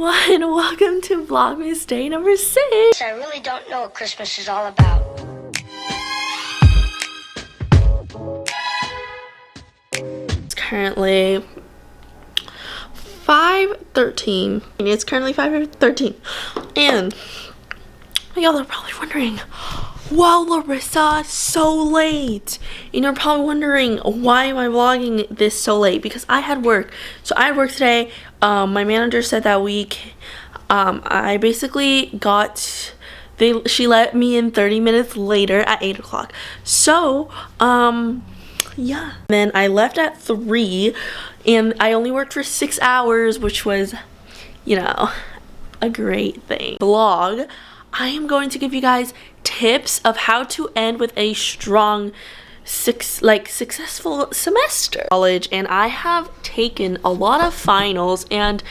everyone, welcome to Vlogmas day number 6. I really don't know what Christmas is all about. It's currently 5:13. It's currently 5:13. And y'all are probably wondering, wow, Larissa, so late. And you're probably wondering, why am I vlogging this so late? Because I had work. So I had work today. My manager said that week, I basically got, she let me in 30 minutes later at 8 o'clock. So, yeah. Then I left at 3, and I only worked for 6 hours, which was, you know, a great thing. Vlog, I am going to give you guys tips of how to end with a strong successful semester college. And I have taken a lot of finals, and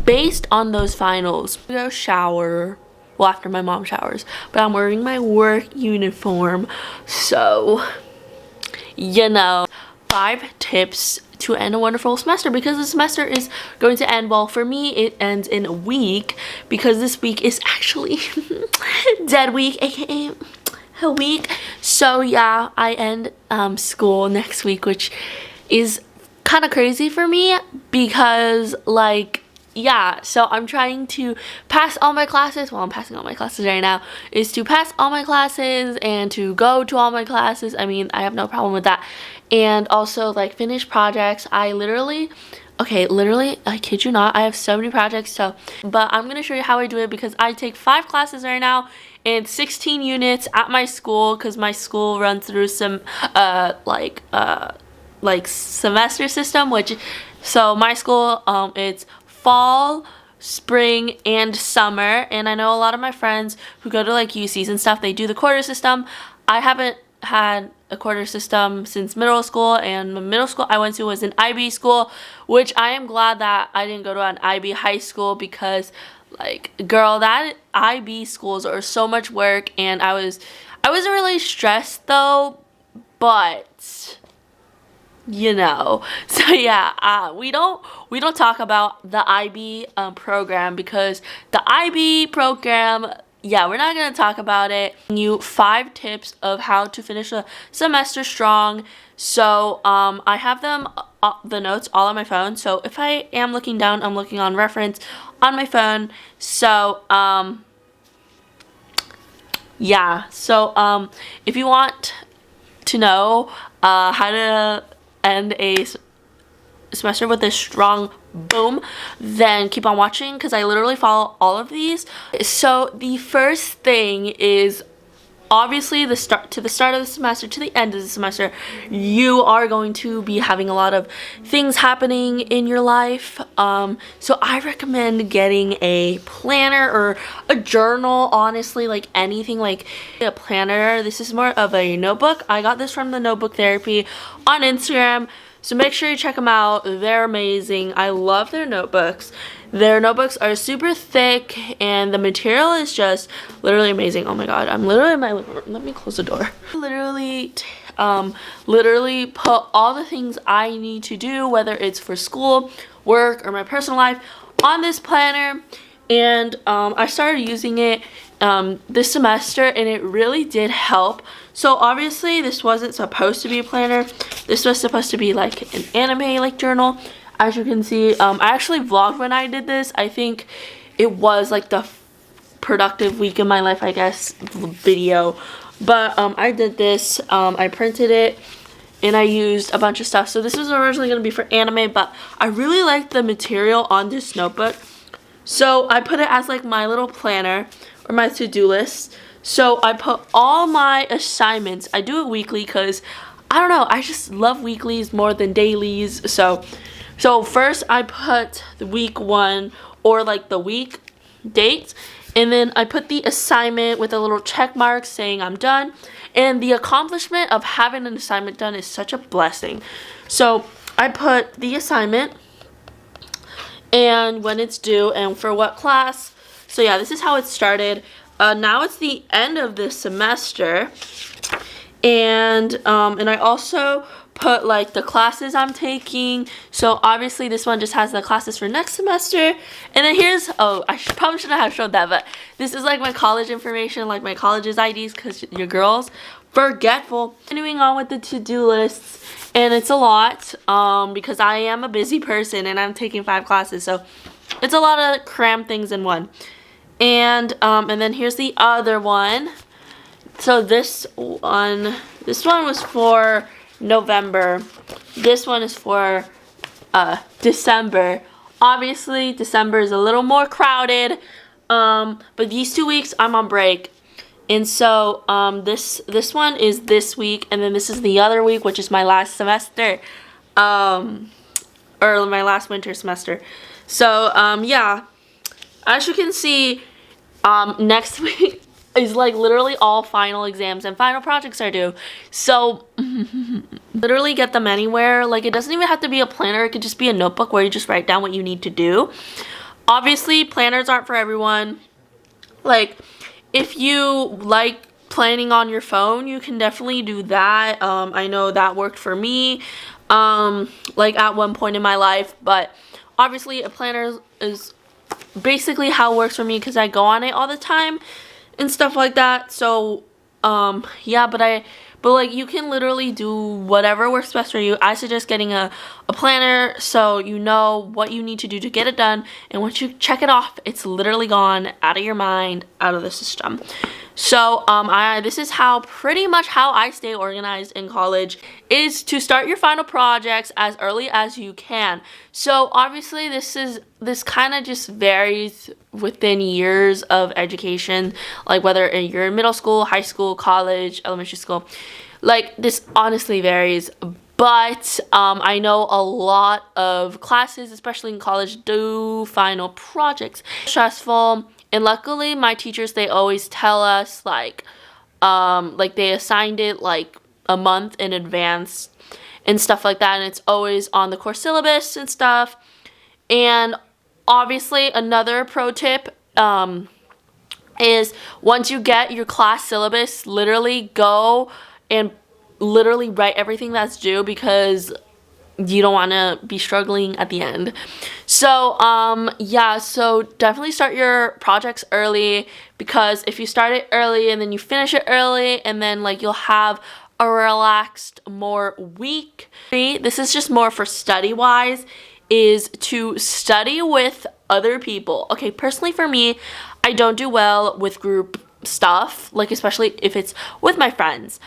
based on those finals, I go shower, well, after my mom showers, but I'm wearing my work uniform, so you know, 5 tips to end a wonderful semester, because the semester is going to end, well, for me it ends in a week, because this week is actually dead week, aka a week. So yeah, I end school next week, which is kind of crazy for me, because like, yeah, so I'm trying to pass all my classes. Well, I'm passing all my classes right now, is to pass all my classes and to go to all my classes. I mean, I have no problem with that. And also like finish projects. I literally, I kid you not, I have so many projects. So, but I'm gonna show you how I do it, because I take 5 classes right now and 16 units at my school, because my school runs through some like semester system, which, so my school, it's fall, spring, and summer. And I know a lot of my friends who go to like UCs and stuff, they do the quarter system. I haven't had a quarter system since middle school, and the middle school I went to was an IB school, which I am glad that I didn't go to an IB high school, because like, girl, that IB schools are so much work. And I wasn't really stressed though, but you know, so yeah, we don't talk about the IB program, because the IB program, yeah, we're not gonna talk about it. You 5 tips of how to finish a semester strong. So I have them, the notes, all on my phone. So if I am looking down, I'm looking on reference on my phone. So yeah, so if you want to know how to end a semester with a strong boom, then keep on watching, because I literally follow all of these. So the first thing is, obviously, the start of the semester to the end of the semester, you are going to be having a lot of things happening in your life. So I recommend getting a planner or a journal, honestly, like anything, like a planner. This is more of a notebook. I got this from the Notebook Therapy on Instagram. So make sure you check them out. They're amazing. I love their notebooks. Their notebooks are super thick, and the material is just literally amazing. Oh my god, I'm literally in my living room. Let me close the door. Literally put all the things I need to do, whether it's for school, work, or my personal life, on this planner. And I started using it this semester, and it really did help. So obviously this wasn't supposed to be a planner. This was supposed to be like an anime like journal. As you can see, I actually vlogged when I did this. I think it was like the productive week in my life, I guess, video. But I did this, I printed it, and I used a bunch of stuff. So this was originally going to be for anime, but I really liked the material on this notebook. So I put it as like my little planner or my to-do list. So I put all my assignments. I do it weekly, because I don't know, I just love weeklies more than dailies. So first I put the week 1, or like the week dates, and then I put the assignment with a little check mark saying I'm done. And the accomplishment of having an assignment done is such a blessing. So I put the assignment and when it's due and for what class. So yeah, this is how it started. Now it's the end of this semester, and I also put like the classes I'm taking. So obviously this one just has the classes for next semester. And then here's, oh, I probably shouldn't have showed that, but this is like my college information, like my college's IDs, because your girl's forgetful. Continuing on with the to-do lists, and it's a lot because I am a busy person and I'm taking 5 classes, so it's a lot of cram things in one. And then here's the other one. So this one was for November. This one is for December. Obviously, December is a little more crowded, but these 2 weeks I'm on break. And so this one is this week, and then this is the other week, which is my last semester, or my last winter semester. So yeah, as you can see, next week is like literally all final exams and final projects are due. So literally get them anywhere. Like, it doesn't even have to be a planner. It could just be a notebook where you just write down what you need to do. Obviously, planners aren't for everyone. Like, if you like planning on your phone, you can definitely do that. I know that worked for me, like at one point in my life, but obviously a planner is basically how it works for me because I go on it all the time and stuff like that. So, yeah, but like, you can literally do whatever works best for you. I suggest getting a planner so you know what you need to do to get it done, and once you check it off, it's literally gone out of your mind, out of the system. So this is pretty much how I stay organized in college, is to start your final projects as early as you can. So obviously this kind of just varies within years of education, like whether you're in middle school, high school, college, elementary school. Like, this honestly varies, but I know a lot of classes, especially in college, do final projects. Stressful. And luckily, my teachers, they always tell us, like they assigned it, like, a month in advance and stuff like that. And it's always on the course syllabus and stuff. And obviously, another pro tip is once you get your class syllabus, literally go and literally write everything that's due, because you don't want to be struggling at the end. So yeah, so definitely start your projects early, because if you start it early and then you finish it early, and then like you'll have a relaxed more week. This is just more for study wise, is to study with other people. Okay, personally for me, I don't do well with group stuff, like especially if it's with my friends,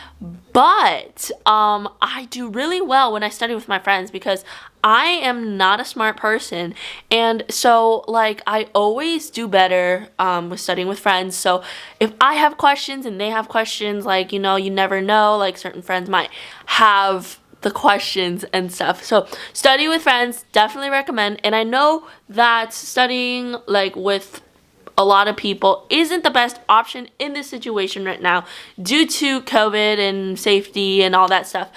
but I do really well when I study with my friends, because I am not a smart person, and so like I always do better with studying with friends. So if I have questions and they have questions, like, you know, you never know, like certain friends might have the questions and stuff. So study with friends, definitely recommend. And I know that studying like with a lot of people isn't the best option in this situation right now due to COVID and safety and all that stuff.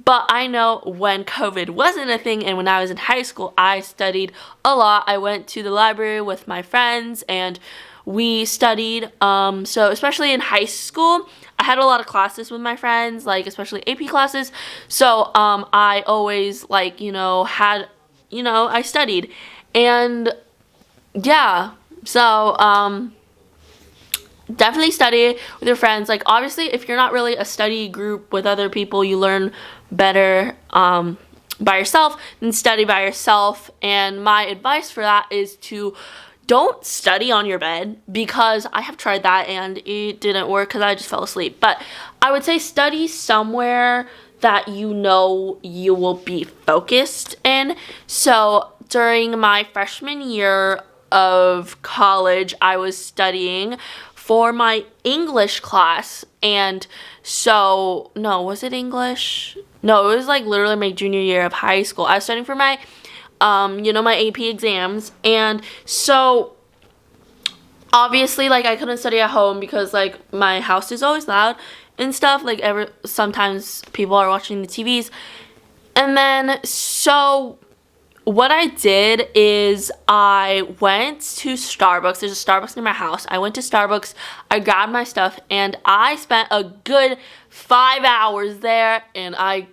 But I know when COVID wasn't a thing and when I was in high school, I studied a lot. I went to the library with my friends and we studied. So especially in high school, I had a lot of classes with my friends, like especially AP classes. So I always like, I studied. And yeah. So, definitely study with your friends. Like, obviously, if you're not really a study group with other people, you learn better by yourself than study by yourself. And my advice for that is to don't study on your bed, because I have tried that and it didn't work because I just fell asleep. But I would say study somewhere that you know you will be focused in. So, during my freshman year of college, I was studying for my English class, and so, no, was it English? No, it was like literally my junior year of high school. I was studying for my, my AP exams, and so, obviously, like, I couldn't study at home because, like, my house is always loud and stuff, like, sometimes people are watching the TVs, and then, so what I did is I went to Starbucks. There's a Starbucks near my house. I went to Starbucks, I grabbed my stuff, and I spent a good 5 hours there, and I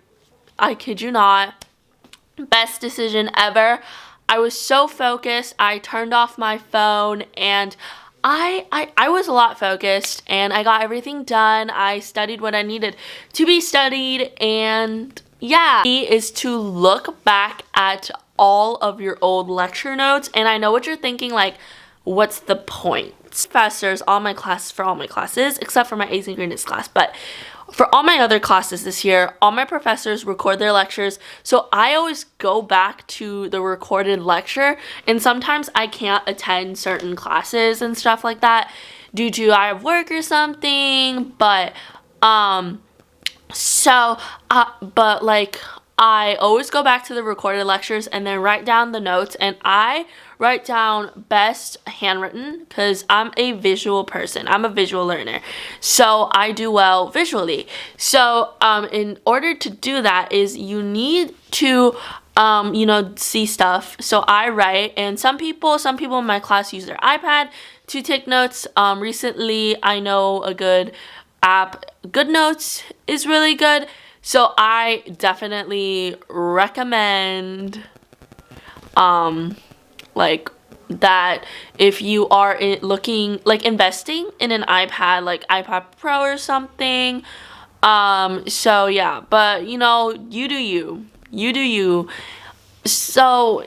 I kid you not. Best decision ever. I was so focused. I turned off my phone and I was a lot focused and I got everything done. I studied what I needed to be studied, and yeah. Is to look back at all of your old lecture notes, and I know what you're thinking, like, what's the point? Professors, all my classes, except for my asynchronous class, but for all my other classes this year, all my professors record their lectures, so I always go back to the recorded lecture, and sometimes I can't attend certain classes and stuff like that due to I have work or something, but like, I always go back to the recorded lectures and then write down the notes, and I write down best handwritten because I'm a visual person. I'm a visual learner, so I do well visually. So in order to do that is you need to see stuff. So I write, and some people in my class use their iPad to take notes. Recently, I know a good app, GoodNotes, is really good. So I definitely recommend like that if you are investing in an iPad, like iPad Pro or something. So yeah, but you do you. So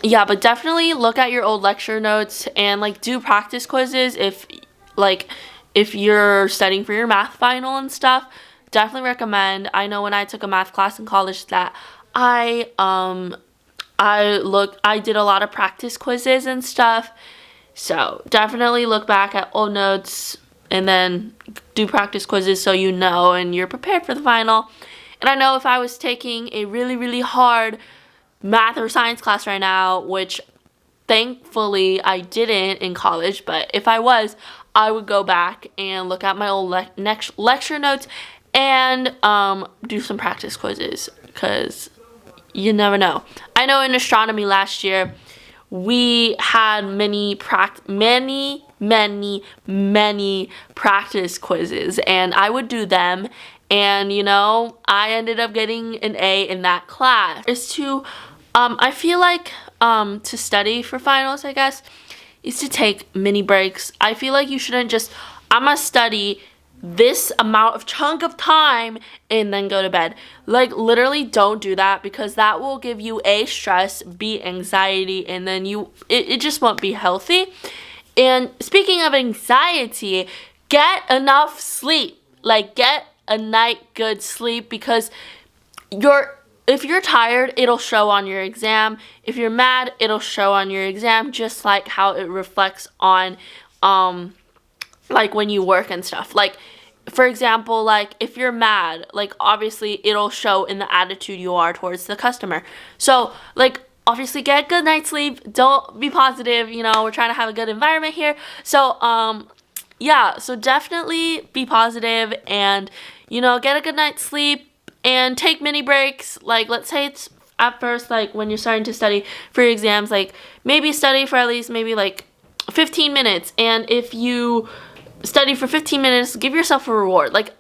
yeah, but definitely look at your old lecture notes and like do practice quizzes if you're studying for your math final and stuff. Definitely recommend. I know when I took a math class in college that I did a lot of practice quizzes and stuff. So definitely look back at old notes and then do practice quizzes so you know and you're prepared for the final. And I know if I was taking a really, really hard math or science class right now, which thankfully I didn't in college, but if I was, I would go back and look at my old lecture notes and do some practice quizzes, because you never know. I know in astronomy last year we had many practice quizzes, and I would do them, and I ended up getting an A in that class. Is to I feel like to study for finals, I guess, is to take mini breaks. I feel like you shouldn't just, I'm gonna study this amount of chunk of time and then go to bed. Like, literally don't do that, because that will give you A, stress, B, anxiety, and then it just won't be healthy. And speaking of anxiety, get enough sleep. Like, get a night good sleep, because if you're tired, it'll show on your exam. If you're mad, it'll show on your exam, just like how it reflects on like when you work and stuff. Like, for example, like if you're mad, like obviously it'll show in the attitude you are towards the customer. So like, obviously get a good night's sleep. Don't be positive, we're trying to have a good environment here. So yeah, so definitely be positive and get a good night's sleep and take mini breaks. Like, let's say it's at first, like when you're starting to study for your exams, like maybe study for at least maybe like 15 minutes. And if you study for 15 minutes, give yourself a reward. Like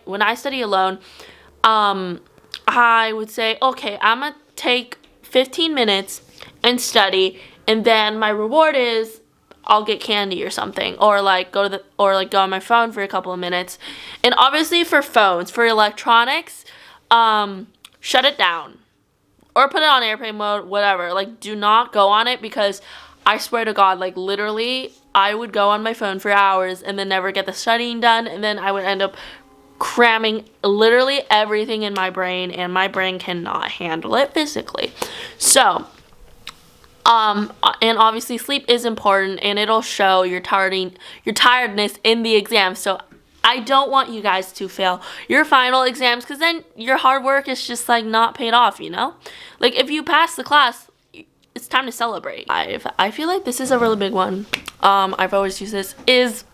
when I study alone, I would say, okay, I'm gonna take 15 minutes and study, and then my reward is I'll get candy or something, or like go on my phone for a couple of minutes. And obviously for phones, for electronics, shut it down or put it on airplane mode, whatever. Like, do not go on it, because I swear to God, like literally I would go on my phone for hours and then never get the studying done, and then I would end up cramming literally everything in my brain, and my brain cannot handle it physically. So and obviously sleep is important, and it'll show your tiredness in the exam. So I don't want you guys to fail your final exams, because then your hard work is just like not paid off, Like, if you pass the class, it's time to celebrate. I feel like this is a really big one. I've always used this, is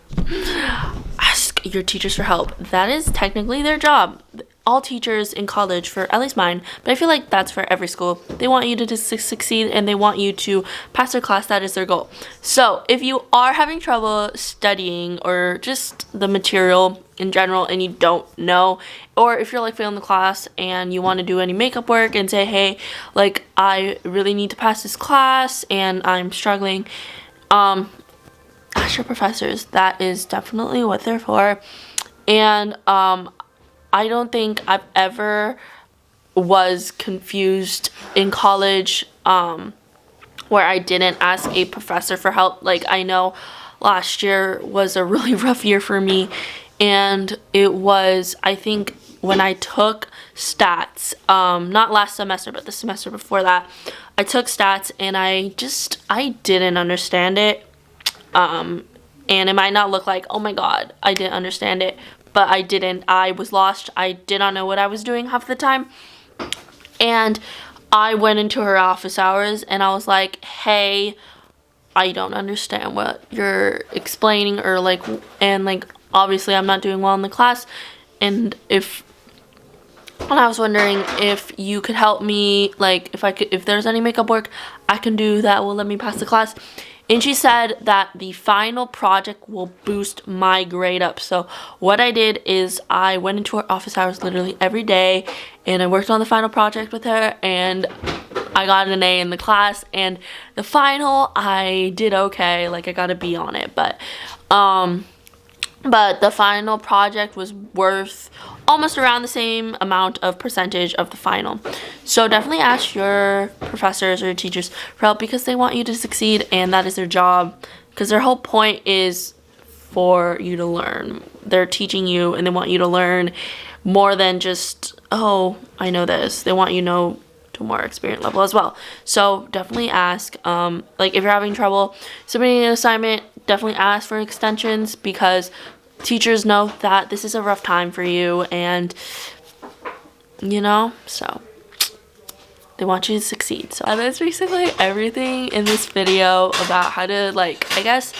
ask your teachers for help. That is technically their job. all teachers in college, for at least mine, but I feel like that's for every school. They want you to succeed, and they want you to pass their class. That is their goal. So if you are having trouble studying or just the material in general and you don't know, or if you're like failing the class and you want to do any makeup work and say, hey, like I really need to pass this class and I'm struggling, ask your professors. That is definitely what they're for. And I don't think I've ever was confused in college where I didn't ask a professor for help. Like, I know last year was a really rough year for me, and it was, I think, when I took stats, not last semester, but the semester before that, I took stats and I didn't understand it. And it might not look like, oh my god, I didn't understand it, but I didn't. I was lost. I did not know what I was doing half the time. And I went into her office hours and I was like, hey, I don't understand what you're explaining, or like, and like, obviously I'm not doing well in the class, and I was wondering if you could help me, like if there's any makeup work I can do that will let me pass the class. And she said that the final project will boost my grade up. So what I did is I went into her office hours literally every day and I worked on the final project with her, and I got an A in the class, and the final I did okay, like I got a B on it, but the final project was worth almost around the same amount of percentage of the final. So definitely ask your professors or your teachers for help, because they want you to succeed and that is their job, because their whole point is for you to learn. They're teaching you and they want you to learn more than just, oh, I know this. They want you to know to a more experienced level as well. So definitely ask, like if you're having trouble submitting an assignment, definitely ask for extensions, because teachers know that this is a rough time for you, and you know, so they want you to succeed. So that's basically everything in this video about how to, like, I guess,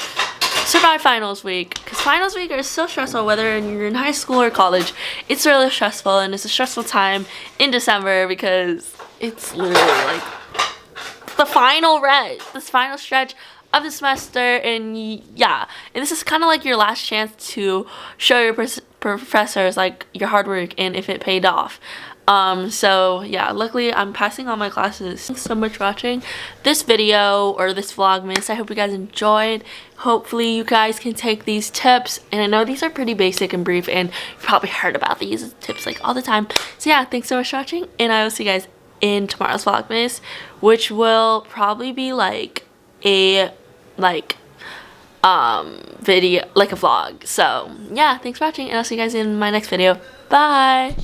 survive finals week, because finals week are so stressful, whether you're in high school or college. It's really stressful, and it's a stressful time in December because it's literally like the this final stretch of the semester, and yeah, and this is kind of like your last chance to show your professors like your hard work and if it paid off. So yeah, luckily I'm passing all my classes. Thanks so much for watching this video or this Vlogmas. I hope you guys enjoyed. Hopefully you guys can take these tips, and I know these are pretty basic and brief, and you've probably heard about these tips like all the time. So yeah, thanks so much for watching, and I will see you guys in tomorrow's Vlogmas, which will probably be like a video, like a vlog. So yeah, thanks for watching, and I'll see you guys in my next video. Bye.